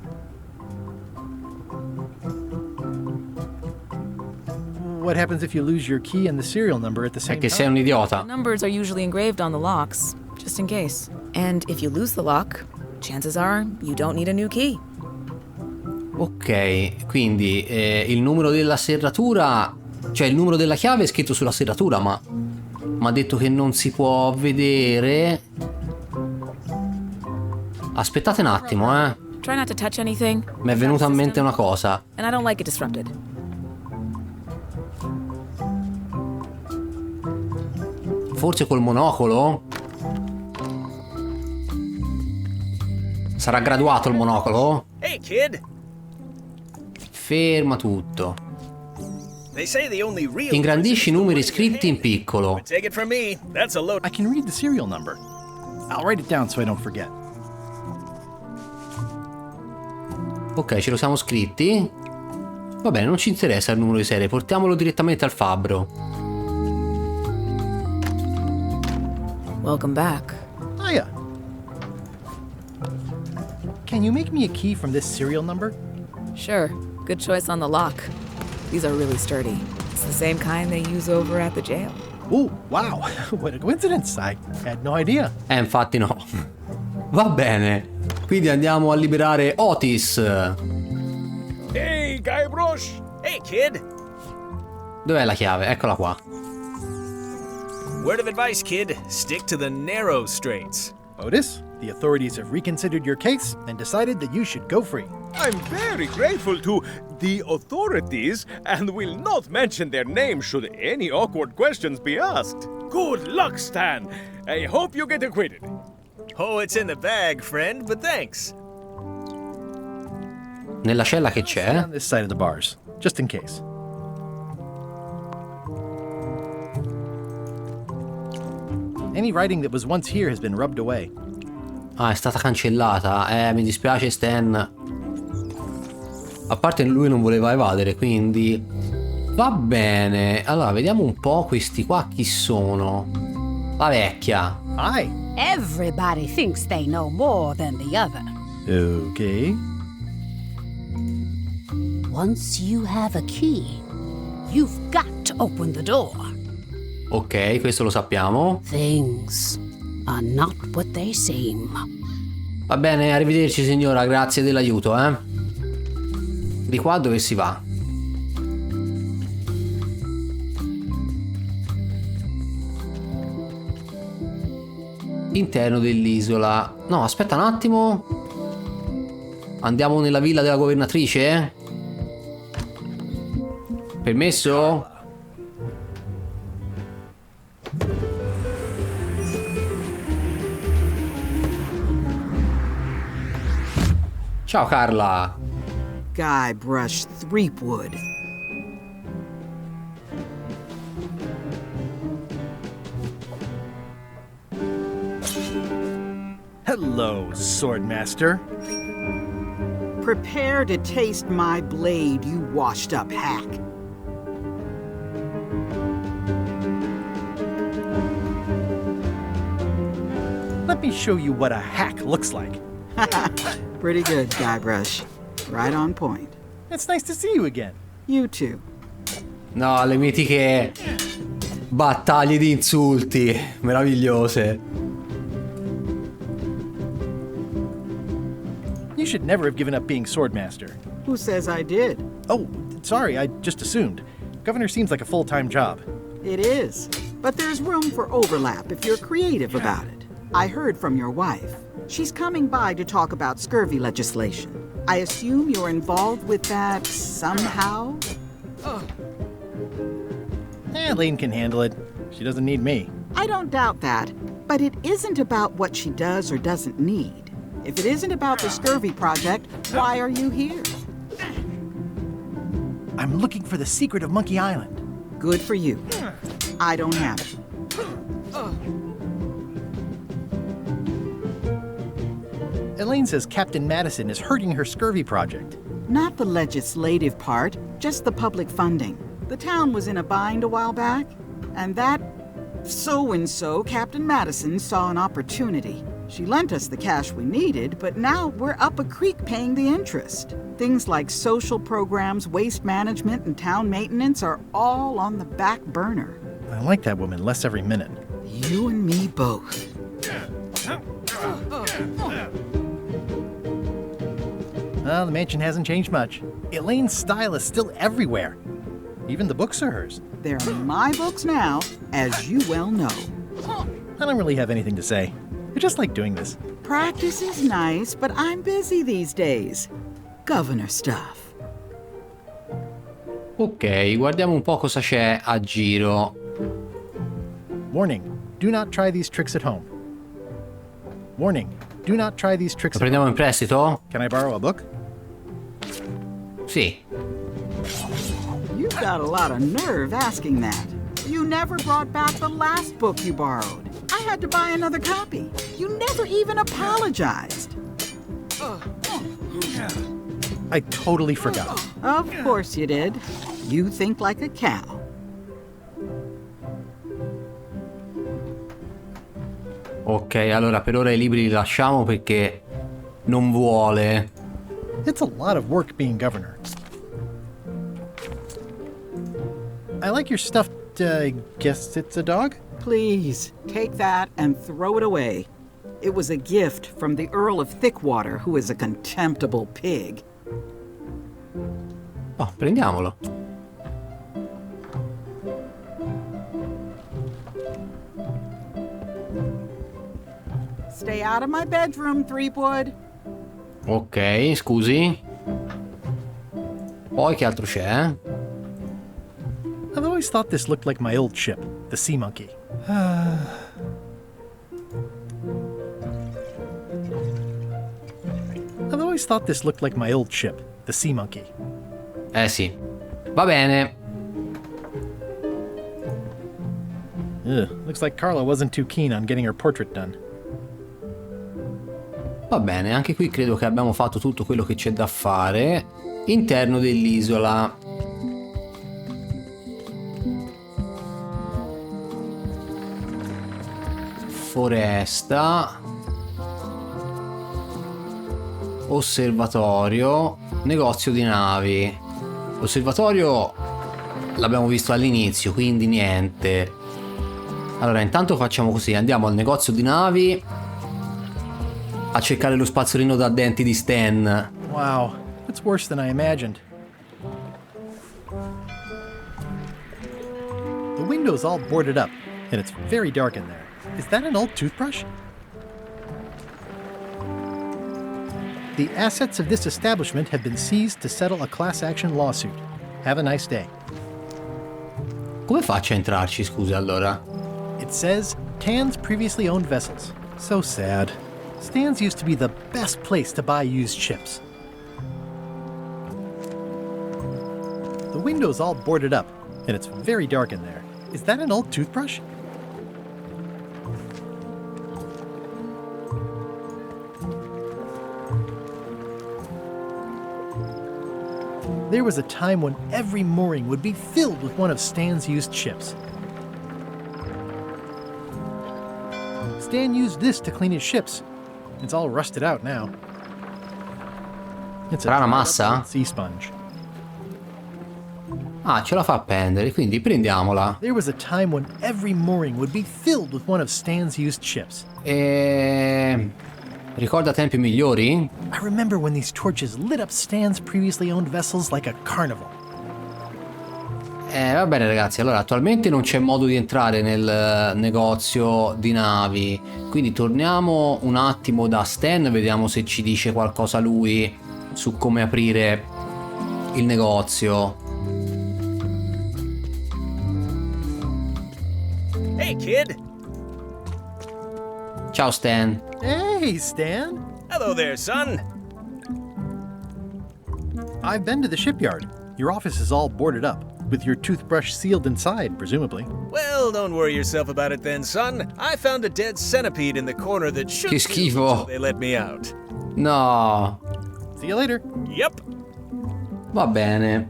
Speaker 2: What happens if you lose your key and the serial number at the same
Speaker 1: Perché sei
Speaker 2: time?
Speaker 1: un idiota.
Speaker 11: Numbers are usually engraved on the locks, just in case. And if you lose the lock, chances are you don't need a new key.
Speaker 1: Ok, quindi il numero della serratura, cioè il numero della chiave è scritto sulla serratura, ma mi ha detto che non si può vedere. Aspettate un attimo,
Speaker 11: Try not to touch anything.
Speaker 1: mi è venuta in mente una cosa.
Speaker 11: And I don't like it disrupted.
Speaker 1: Forse col monocolo? Sarà graduato il monocolo?
Speaker 10: Hey, kid!
Speaker 1: Ferma tutto.
Speaker 10: They say the only real
Speaker 1: Ingrandisci i numeri scritti in piccolo.
Speaker 10: Take it from me, that's a load.
Speaker 2: I can read the serial number. I'll write it down so I don't forget.
Speaker 1: Ok, ce lo siamo scritti. Va bene, non ci interessa il numero di serie, portiamolo direttamente al fabbro.
Speaker 11: Welcome back.
Speaker 2: Hiya. Can you make me a key from this serial number?
Speaker 11: Sure, good choice on the lock. These are really sturdy. It's the same kind they use over at the jail.
Speaker 2: Oh, wow. What a coincidence. I had no idea.
Speaker 1: Infatti no. Va bene. Quindi andiamo a liberare Otis.
Speaker 9: Hey, Guybrush!
Speaker 10: Hey, kid!
Speaker 1: Dov'è la chiave? Eccola qua.
Speaker 10: Word of advice, kid. Stick to the narrow straights.
Speaker 2: Otis, the authorities have reconsidered your case and decided that you should go free.
Speaker 9: I'm very grateful to the authorities and will not mention their name should any awkward questions be asked. Good luck, Stan. I hope you get acquitted.
Speaker 10: Oh, it's in the bag, friend, but thanks.
Speaker 1: Nella cella che c'è?
Speaker 2: On this side of the bars, just in case. Any writing that was once here has been rubbed away.
Speaker 1: Ah, è stata cancellata. Mi dispiace, Stan. A parte lui non voleva evadere, quindi... Va bene. Allora, vediamo un po' questi qua chi sono. La vecchia.
Speaker 2: Hi.
Speaker 3: Everybody thinks they know more than the other.
Speaker 2: Okay.
Speaker 3: Once you have a key, you've got to open the door.
Speaker 1: Ok, questo lo sappiamo.
Speaker 3: Things are not what they seem.
Speaker 1: Va bene, arrivederci signora, grazie dell'aiuto, Di qua dove si va? Interno dell'isola. No, aspetta un attimo. Andiamo nella villa della governatrice? Permesso? Ciao Carla.
Speaker 6: Guybrush Threepwood.
Speaker 2: Hello, Swordmaster.
Speaker 6: Prepare to taste my blade, you washed-up hack.
Speaker 2: Let me show you what a hack looks like.
Speaker 6: Pretty good, Guybrush. Right on point.
Speaker 2: It's nice to see you again.
Speaker 6: You too.
Speaker 1: No, le mitiche battaglie di insulti meravigliose.
Speaker 2: You should never have given up being Swordmaster.
Speaker 6: Who says I did?
Speaker 2: Oh, sorry, I just assumed. Governor seems like a full-time job.
Speaker 6: It is. But there's room for overlap if you're creative about it. I heard from your wife. She's coming by to talk about scurvy legislation. I assume you're involved with that somehow?
Speaker 2: Lane can handle it. She doesn't need me.
Speaker 6: I don't doubt that, but it isn't about what she does or doesn't need. If it isn't about the scurvy project, why are you here?
Speaker 2: I'm looking for the secret of Monkey Island.
Speaker 6: Good for you. I don't have it.
Speaker 2: Elaine says Captain Madison is hurting her scurvy project.
Speaker 6: Not the legislative part, just the public funding. The town was in a bind a while back, and that so-and-so, Captain Madison, saw an opportunity. She lent us the cash we needed, but now we're up a creek paying the interest. Things like social programs, waste management, and town maintenance are all on the back burner.
Speaker 2: I like that woman less every minute.
Speaker 6: You and me both.
Speaker 2: Well, the mansion hasn't changed much. Elaine's style is still everywhere. Even the books are hers.
Speaker 6: They're my books now, as you well know.
Speaker 2: I don't really have anything to say. I just like doing this.
Speaker 6: Practice is nice, but I'm busy these days. Governor stuff.
Speaker 1: Ok, guardiamo un po' cosa c'è a giro.
Speaker 2: Warning, do not try these tricks at home. Warning, do not try these tricks
Speaker 1: Lo
Speaker 2: at
Speaker 1: prendiamo
Speaker 2: home.
Speaker 1: in prestito?
Speaker 2: Can I borrow a book?
Speaker 1: Sì.
Speaker 6: You've got a lot of nerve asking that. You never brought back the last book you borrowed. I had to buy another copy. You never even apologized.
Speaker 2: I totally forgot.
Speaker 6: Of course you did. You think like a cow.
Speaker 1: Ok, allora per ora i libri li lasciamo perché non vuole.
Speaker 2: It's a lot of work being governor. I like your stuffed, guess it's a dog?
Speaker 6: Please, take that and throw it away. It was a gift from the Earl of Thickwater, who is a contemptible pig.
Speaker 1: Oh, prendiamolo.
Speaker 6: Stay out of my bedroom, Threepwood.
Speaker 1: Ok, scusi. Poi che altro c'è?
Speaker 2: I've always thought this looked like my old ship, the Sea Monkey. I've always thought this looked like my old ship, the Sea Monkey.
Speaker 1: Eh sì. Va bene.
Speaker 2: Ugh, looks like Carla wasn't too keen on getting her portrait done.
Speaker 1: Va bene, anche qui credo che abbiamo fatto tutto quello che c'è da fare. Interno dell'isola. Foresta. Osservatorio. Negozio di navi. L'osservatorio l'abbiamo visto all'inizio, quindi niente. Allora, intanto facciamo così, andiamo al negozio di navi a cercare lo spazzolino da denti di Stan.
Speaker 2: Wow, it's worse than I imagined. The window's all boarded up, and it's very dark in there. Is that an old toothbrush? The assets of this establishment have been seized to settle a class action lawsuit. Have a nice day.
Speaker 1: Come faccio a entrarci, scusi, allora?
Speaker 2: It says Tan's previously owned vessels. So sad. Stan's used to be the best place to buy used ships. The window's all boarded up, and it's very dark in there. Is that an old toothbrush? There was a time when every mooring would be filled with one of Stan's used ships. Stan used this to clean his ships. It's all rusted out now. It's a
Speaker 1: Sarà una massa?
Speaker 2: sea sponge.
Speaker 1: Ah, ce la fa appendere, quindi prendiamola.
Speaker 2: There was a time when every mooring would be filled with one of Stan's used ships.
Speaker 1: Ricorda tempi migliori?
Speaker 2: I remember when these torches lit up Stan's previously owned vessels like a carnival.
Speaker 1: Va bene ragazzi, allora attualmente non c'è modo di entrare nel negozio di navi, quindi torniamo un attimo da Stan, vediamo se ci dice qualcosa lui su come aprire il negozio.
Speaker 10: Hey, kid!
Speaker 1: Ciao Stan.
Speaker 2: Hey, Stan!
Speaker 10: Hello there, son!
Speaker 2: I've been to the shipyard. Your office is all boarded up, with your toothbrush sealed inside, presumably.
Speaker 10: Well, don't worry yourself about it then, son. I found a dead centipede in the corner that should
Speaker 1: Che schifo.
Speaker 10: so they let me out.
Speaker 1: No.
Speaker 2: See you later.
Speaker 10: Yep.
Speaker 1: Va bene.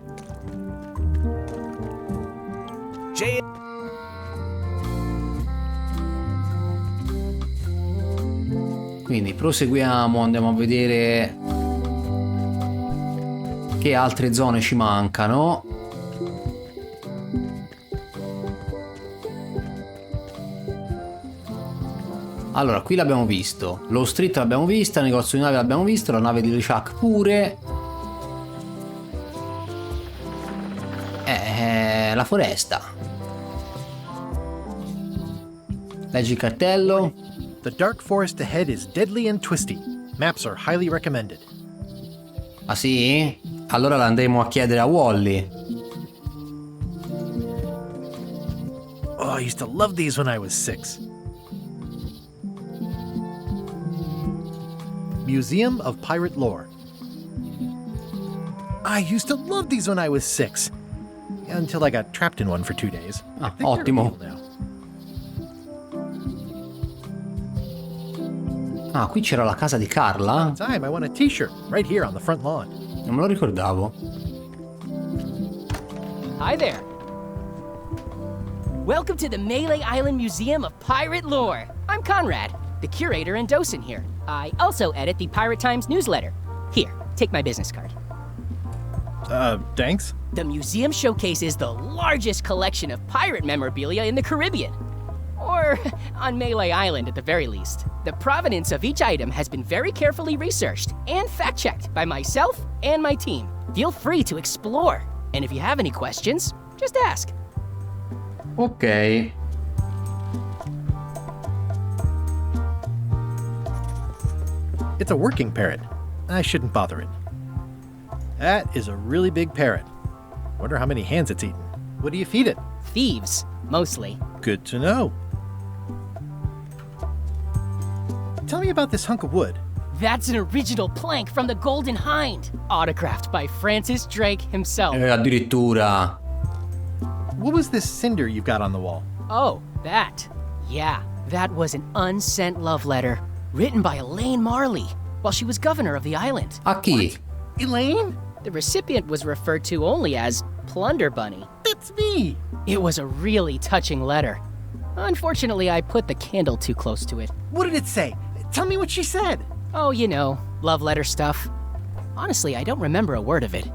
Speaker 10: Jay.
Speaker 1: Quindi proseguiamo, andiamo a vedere che altre zone ci mancano. Allora, qui l'abbiamo visto, lo street l'abbiamo vista, il negozio di nave l'abbiamo visto, la nave di LeChuck pure. La foresta. Leggi il cartello.
Speaker 2: The dark forest ahead is deadly and twisty. Maps are highly recommended.
Speaker 1: Ah sì? Allora la andremo a chiedere a Wally.
Speaker 2: Oh, I used to love these when I was 6. Museum of Pirate Lore. I used to love these when I was 6. Until I got trapped in one for 2 days.
Speaker 1: Ah,
Speaker 2: I think they're
Speaker 1: ottimo.
Speaker 2: real now.
Speaker 1: Ah, qui c'era la casa di Carla?
Speaker 2: Time, I want a t-shirt right here on the front lawn.
Speaker 1: Non me lo ricordavo.
Speaker 5: Hi there. Welcome to the Melee Island Museum of Pirate Lore. I'm Conrad, the curator and docent here. I also edit the Pirate Times newsletter. Here, take my business card.
Speaker 2: Thanks.
Speaker 5: The museum showcases the largest collection of pirate memorabilia in the Caribbean. Or on Melee Island at the very least. The provenance of each item has been very carefully researched and fact-checked by myself and my team. Feel free to explore. And if you have any questions, just ask.
Speaker 1: Ok.
Speaker 2: It's a working parrot. I shouldn't bother it. That is a really big parrot. Wonder how many hands it's eaten. What do you feed it?
Speaker 5: Thieves, mostly.
Speaker 2: Good to know. Tell me about this hunk of wood.
Speaker 5: That's an original plank from the Golden Hind, autographed by Francis Drake himself.
Speaker 1: Addirittura.
Speaker 2: What was this cinder you've got on the wall?
Speaker 5: Oh, that. Yeah, that was an unsent love letter written by Elaine Marley while she was governor of the island.
Speaker 1: A chi?
Speaker 2: Elaine?
Speaker 5: The recipient was referred to only as Plunder Bunny.
Speaker 2: That's me.
Speaker 5: It was a really touching letter. Unfortunately, I put the candle too close to it.
Speaker 2: What did it say? Tell me what she said.
Speaker 5: Oh, you know, love letter stuff. Honestly, I don't remember a word of it,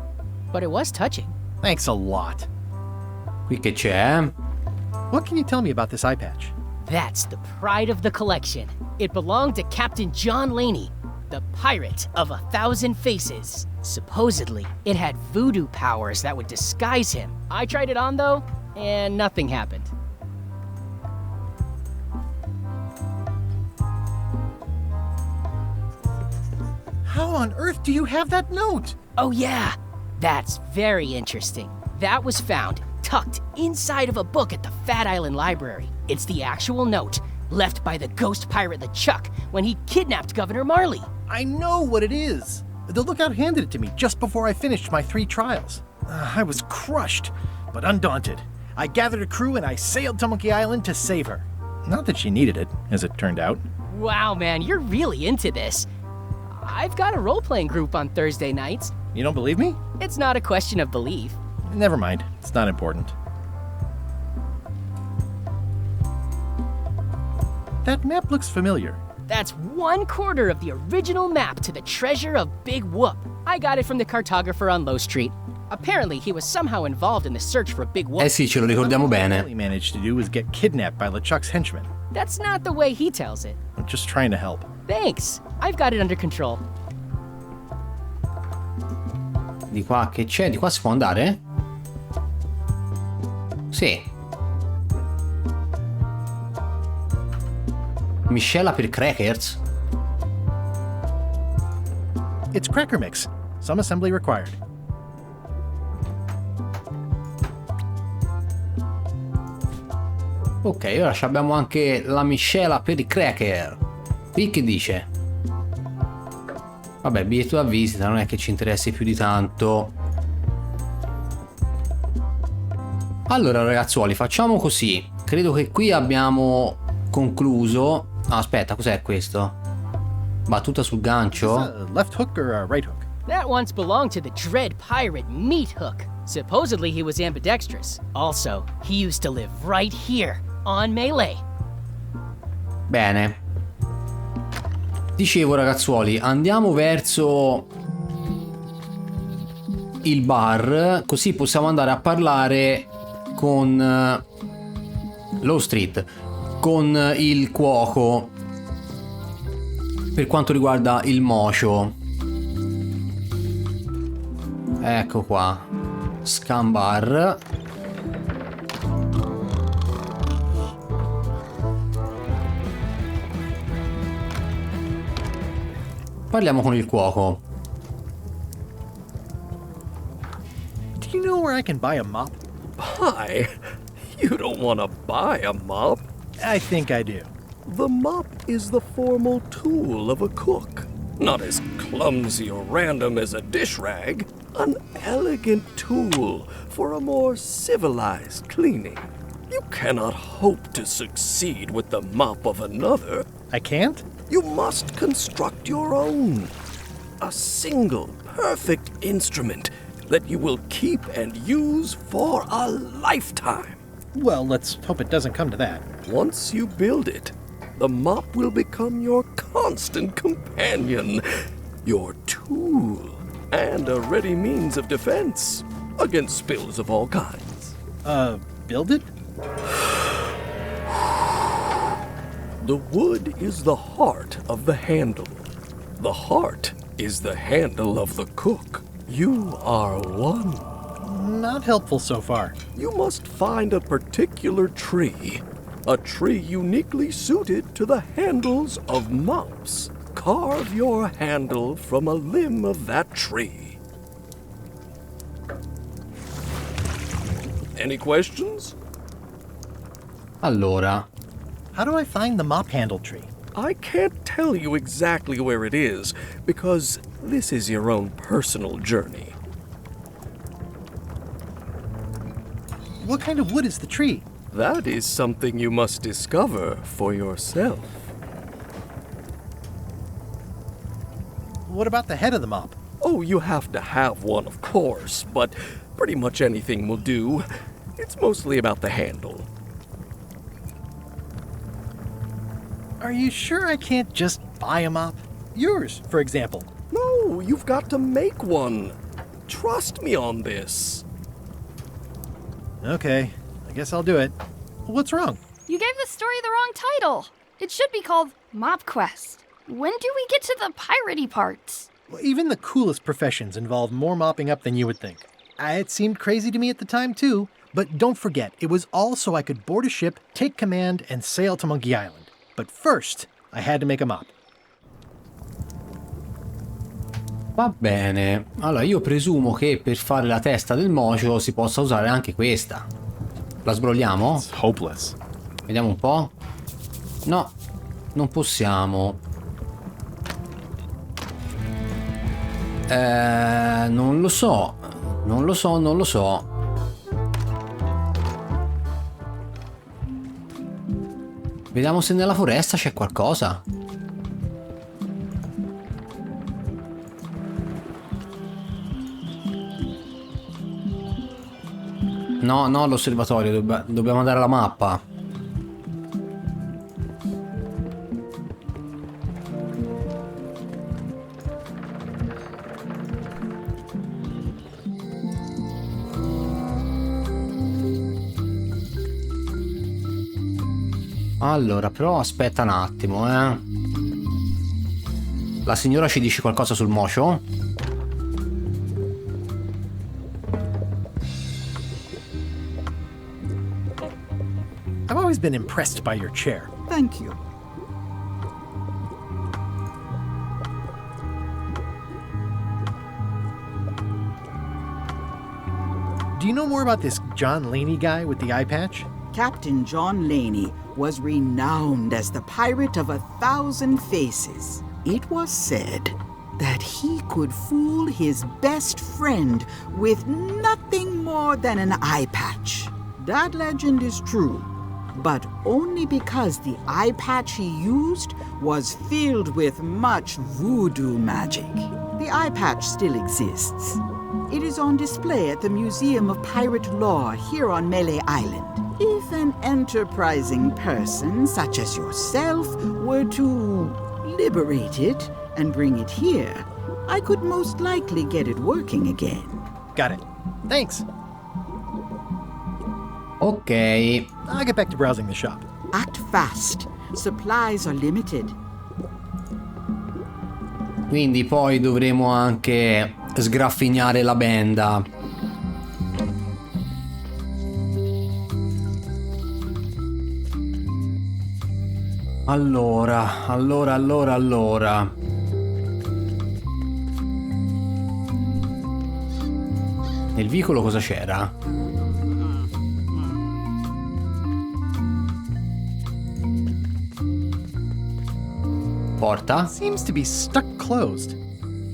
Speaker 5: but it was touching.
Speaker 2: Thanks a lot.
Speaker 1: Qui che c'è?
Speaker 2: What can you tell me about this eye patch?
Speaker 5: That's the pride of the collection. It belonged to Captain John Laney, the pirate of 1,000 faces. Supposedly, it had voodoo powers that would disguise him. I tried it on though, and nothing happened.
Speaker 2: How on earth do you have that note?
Speaker 5: Oh yeah, that's very interesting. That was found tucked inside of a book at the Fat Island Library. It's the actual note left by the ghost pirate LeChuck when he kidnapped Governor Marley.
Speaker 2: I know what it is. The lookout handed it to me just before I finished my 3 trials. I was crushed, but undaunted. I gathered a crew and I sailed to Monkey Island to save her. Not that she needed it, as it turned out.
Speaker 5: Wow, man, you're really into this. I've got a role-playing group on Thursday nights.
Speaker 2: You don't believe me?
Speaker 5: It's not a question of belief.
Speaker 2: Never mind. It's not important. That map looks familiar.
Speaker 5: That's 1/4 of the original map to the treasure of Big Whoop. I got it from the cartographer on Low Street. Apparently, he was somehow involved in the search for Big Whoop.
Speaker 1: Eh sì, ce lo ricordiamo bene.
Speaker 2: All he managed to do was get kidnapped by LeChuck's henchmen.
Speaker 5: That's not the way he tells it.
Speaker 2: I'm just trying to help.
Speaker 5: Thanks. I've got it under control.
Speaker 1: Di qua che c'è? Di qua si può andare? Sì. Miscela per crackers?
Speaker 2: It's cracker mix. Some assembly required.
Speaker 1: Ok, ora abbiamo anche la miscela per i cracker. Qui che dice? Vabbè, biglietto da visita, non è che ci interessi più di tanto. Allora ragazzuoli, facciamo così. Credo che qui abbiamo concluso. No, aspetta, cos'è questo? Battuta sul
Speaker 2: Is
Speaker 1: gancio.
Speaker 2: a left hook or a right hook?
Speaker 5: That once belonged to the dread pirate Meat Hook. Supposedly he was ambidextrous. Also, he used to live right here, on Melee.
Speaker 1: Bene. Dicevo, ragazzuoli, andiamo verso il bar, così possiamo andare a parlare con Low Street, con il cuoco, per quanto riguarda il mocio. Ecco qua, Scam Bar. Parliamo con il cuoco.
Speaker 2: Do you know where I can buy a mop?
Speaker 12: Buy? You don't want to buy a mop.
Speaker 2: I think I do.
Speaker 12: The mop is the formal tool of a cook. Not as clumsy or random as a dish rag. An elegant tool for a more civilized cleaning. You cannot hope to succeed with the mop of another.
Speaker 2: I can't?
Speaker 12: You must construct your own. A single, perfect instrument that you will keep and use for a lifetime.
Speaker 2: Well, let's hope it doesn't come to that.
Speaker 12: Once you build it, the mop will become your constant companion, your tool, and a ready means of defense against spills of all kinds.
Speaker 2: Build it?
Speaker 12: The wood is the heart of the handle. The heart is the handle of the cook. You are one.
Speaker 2: Not helpful so far.
Speaker 12: You must find a particular tree. A tree uniquely suited to the handles of mops. Carve your handle from a limb of that tree. Any questions?
Speaker 1: Allora,
Speaker 2: How do I find the mop handle tree?
Speaker 12: I can't tell you exactly where it is, because this is your own personal journey.
Speaker 2: What kind of wood is the tree?
Speaker 12: That is something you must discover for yourself.
Speaker 2: What about the head of the mop?
Speaker 12: Oh, you have to have one, of course, but pretty much anything will do. It's mostly about the handle.
Speaker 2: Are you sure I can't just buy a mop? Yours, for example.
Speaker 12: No, you've got to make one. Trust me on this.
Speaker 2: Okay, I guess I'll do it. What's wrong?
Speaker 4: You gave the story the wrong title. It should be called Mop Quest. When do we get to the piratey parts?
Speaker 2: Even the coolest professions involve more mopping up than you would think. It seemed crazy to me at the time, too. But don't forget, it was all so I could board a ship, take command, and sail to Monkey Island. But first, I had to make a mop.
Speaker 1: va bene. Allora, io presumo che per fare la testa del mocio si possa usare anche questa. La sbrogliamo?
Speaker 2: It's hopeless.
Speaker 1: Vediamo un po'. No, non possiamo. Non lo so. Non lo so, non lo so. Vediamo se nella foresta c'è qualcosa. No, no, l'osservatorio, dobbiamo andare alla mappa. Allora, però aspetta un attimo, La signora ci dice qualcosa sul mocio?
Speaker 2: I've always been impressed by your chair.
Speaker 6: Thank you.
Speaker 2: Do you know more about this John Laney guy with the eye patch?
Speaker 6: Captain John Laney was renowned as the pirate of 1,000 faces. It was said that he could fool his best friend with nothing more than an eye patch. That legend is true, but only because the eye patch he used was filled with much voodoo magic. The eye patch still exists. It is on display at the Museum of Pirate Lore here on Melee Island. If an enterprising person such as yourself were to liberate it and bring it here, I could most likely get it working again.
Speaker 2: Got it. Thanks.
Speaker 1: Ok.
Speaker 2: I'll get back to browsing the shop.
Speaker 6: Act fast. Supplies are limited.
Speaker 1: Quindi poi dovremo anche sgraffignare la benda. Allora. Nel vicolo cosa c'era? Porta?
Speaker 2: Seems to be stuck closed.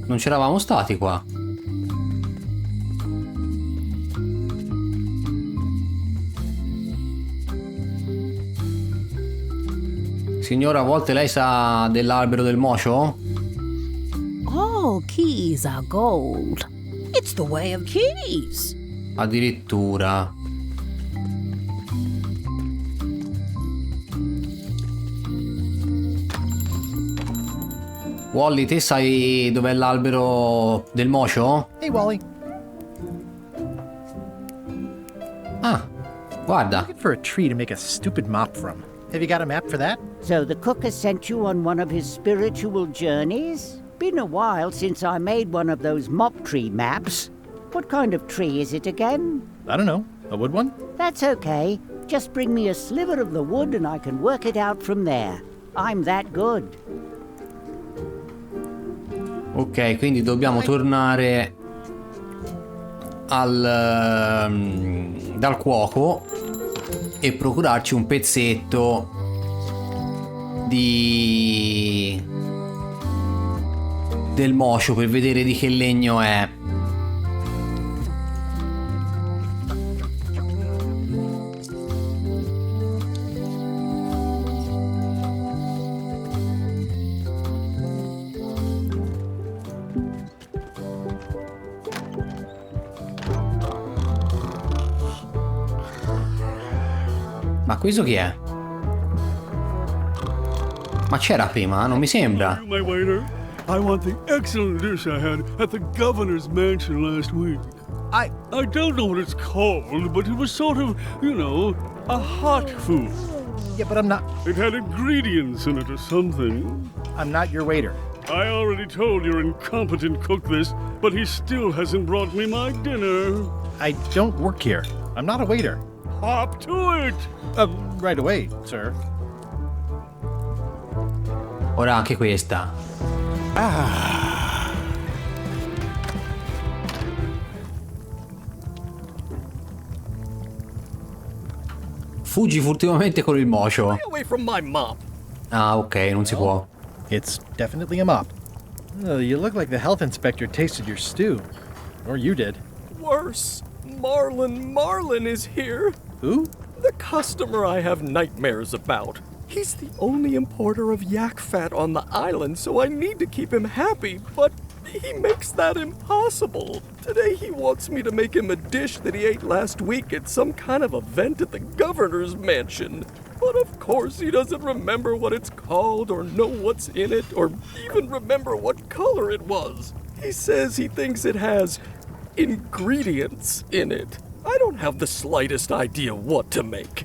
Speaker 1: Non c'eravamo stati qua. Signora, a volte lei sa dell'albero del mocio?
Speaker 3: All keys are gold. It's the way of keys.
Speaker 1: Addirittura. Wally, te sai dov'è l'albero del mocio?
Speaker 2: Hey, Wally.
Speaker 1: Ah, guarda.
Speaker 2: Looking for a tree to make a stupid mop from. Have you got a map for that?
Speaker 7: So the cook has sent you on one of his spiritual journeys? Been a while since I made one of those mop tree maps. What kind of tree is it again?
Speaker 2: I don't know. A wood one?
Speaker 7: That's okay. Just bring me a sliver of the wood and I can work it out from there. I'm that good.
Speaker 1: Ok, quindi dobbiamo tornare dal cuoco e procurarci un pezzetto del mocio per vedere di che legno è. Ma questo chi è? Ma c'era prima? Non mi sembra.
Speaker 13: My waiter, I want the excellent dish I had at the governor's mansion last week. I don't know what it's called, but it was sort of, you know, a hot food.
Speaker 2: Yeah, but I'm not.
Speaker 13: It had ingredients in it or something.
Speaker 2: I'm not your waiter.
Speaker 13: I already told your incompetent cook this, but he still hasn't brought me my dinner.
Speaker 2: I don't work here. I'm not a waiter.
Speaker 13: Hop to it!
Speaker 2: Right away, sir.
Speaker 1: Ora anche questa. Fuggi furtivamente con il mocio.
Speaker 12: Stay away from my mop.
Speaker 1: Ah, ok, non si può.
Speaker 2: It's definitely a mop. You look like the health inspector tasted your stew. Or you did.
Speaker 12: Worse, Marlin is here.
Speaker 2: Who?
Speaker 12: The customer I have nightmares about. He's the only importer of yak fat on the island, so I need to keep him happy, but he makes that impossible. Today he wants me to make him a dish that he ate last week at some kind of event at the governor's mansion. But of course he doesn't remember what it's called or know what's in it or even remember what color it was. He says he thinks it has ingredients in it. I don't have the slightest idea what to make.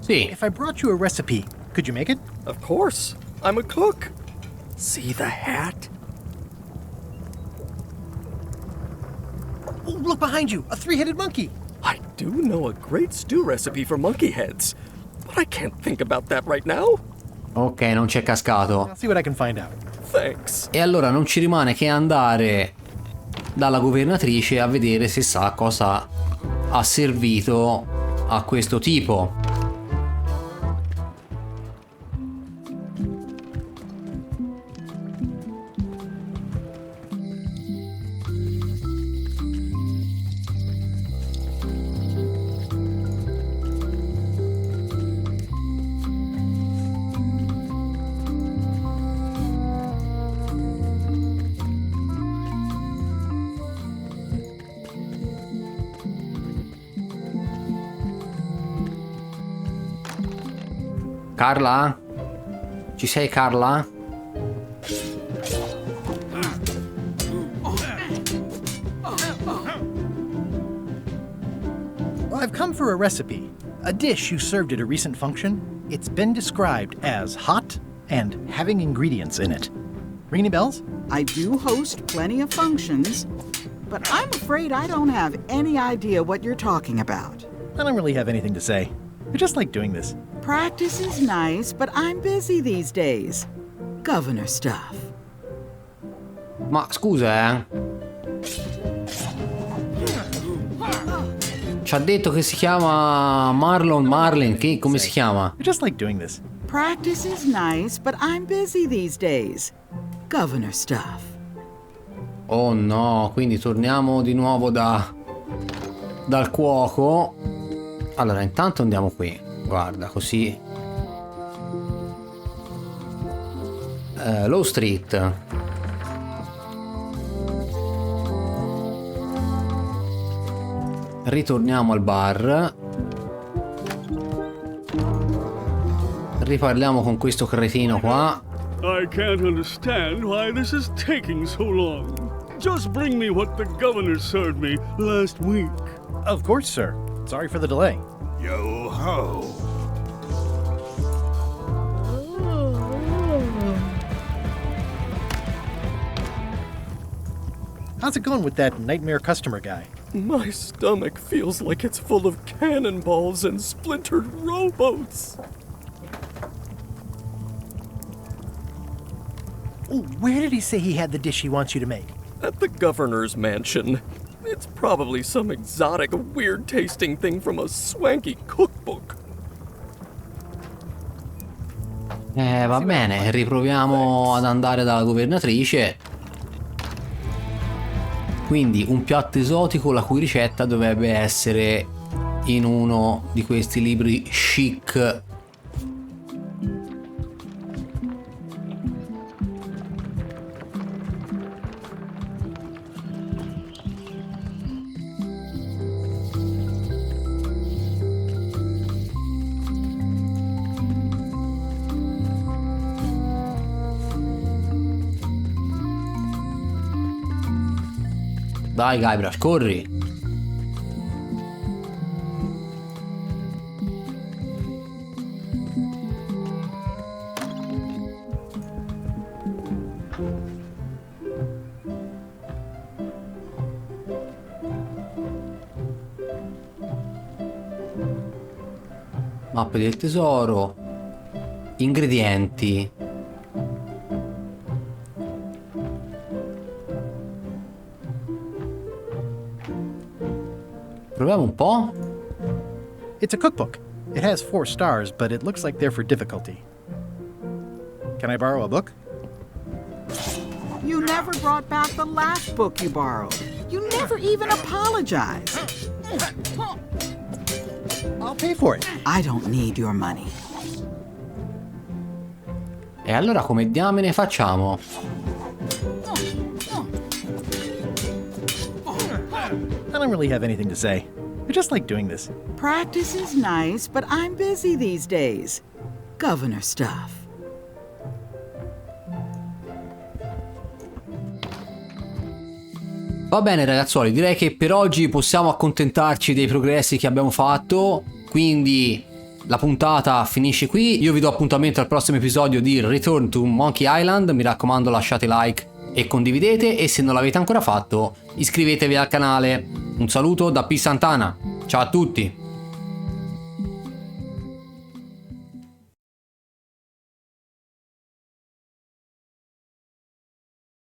Speaker 1: Sì.
Speaker 2: If I brought you a recipe, could you make it?
Speaker 12: Of course. I'm a cook. See the hat?
Speaker 2: Oh, look behind you! A three-headed monkey!
Speaker 12: I do know a great stew recipe for monkey heads, but I can't think about that right now.
Speaker 1: Ok, non c'è cascato.
Speaker 2: I'll see what I can find out.
Speaker 12: Thanks.
Speaker 1: E allora non ci rimane che andare dalla governatrice a vedere se sa cosa ha servito a questo tipo. Carla? Ci sei, Carla?
Speaker 2: Well, I've come for a recipe. A dish you served at a recent function. It's been described as hot and having ingredients in it. Ring any bells?
Speaker 6: I do host plenty of functions, but I'm afraid I don't have any idea what you're talking about.
Speaker 2: I don't really have anything to say. I just like doing this.
Speaker 6: Practice is nice, but I'm busy these days. Governor stuff.
Speaker 1: Ma scusa, ci ha detto che si chiama Marlin, che come si chiama?
Speaker 2: I just like doing this.
Speaker 6: Practice is nice, but I'm busy these days. Governor stuff.
Speaker 1: Oh no, quindi torniamo di nuovo dal cuoco. Allora, intanto andiamo qui. Guarda, così. Low Street. Ritorniamo al bar. Riparliamo con questo cretino qua.
Speaker 13: I can't understand why this is taking so long. Just bring me what the governor served me last week.
Speaker 2: Of course, sir. Sorry for the delay.
Speaker 8: Yo ho.
Speaker 2: How's it going with that nightmare customer guy?
Speaker 12: My stomach feels like it's full of cannonballs and splintered rowboats.
Speaker 2: Oh, where did he say he had the dish he wants you to make?
Speaker 12: At the governor's mansion. It's probably some exotic, weird-tasting thing from a swanky cookbook.
Speaker 1: Va bene, riproviamo ad andare dalla governatrice. Quindi un piatto esotico la cui ricetta dovrebbe essere in uno di questi libri chic. Dai Guybrush, corri! Mappe del tesoro. Ingredienti. Proviamo un po'.
Speaker 2: It's a cookbook. It has 4 stars, but it looks like they're for difficulty. Can I borrow a book?
Speaker 6: You never brought back the last book you borrowed. You never even apologized.
Speaker 2: I'll pay for it.
Speaker 6: I don't need your money.
Speaker 1: E allora come diamine facciamo?
Speaker 2: I don't really have anything to say. I just like doing this.
Speaker 6: Practice is nice, but I'm busy these days. Governor stuff.
Speaker 1: Va bene ragazzuoli, direi che per oggi possiamo accontentarci dei progressi che abbiamo fatto, quindi la puntata finisce qui. Io vi do appuntamento al prossimo episodio di Return to Monkey Island, mi raccomando lasciate like e condividete, e se non l'avete ancora fatto iscrivetevi al canale. Un saluto da P Santana, ciao a tutti!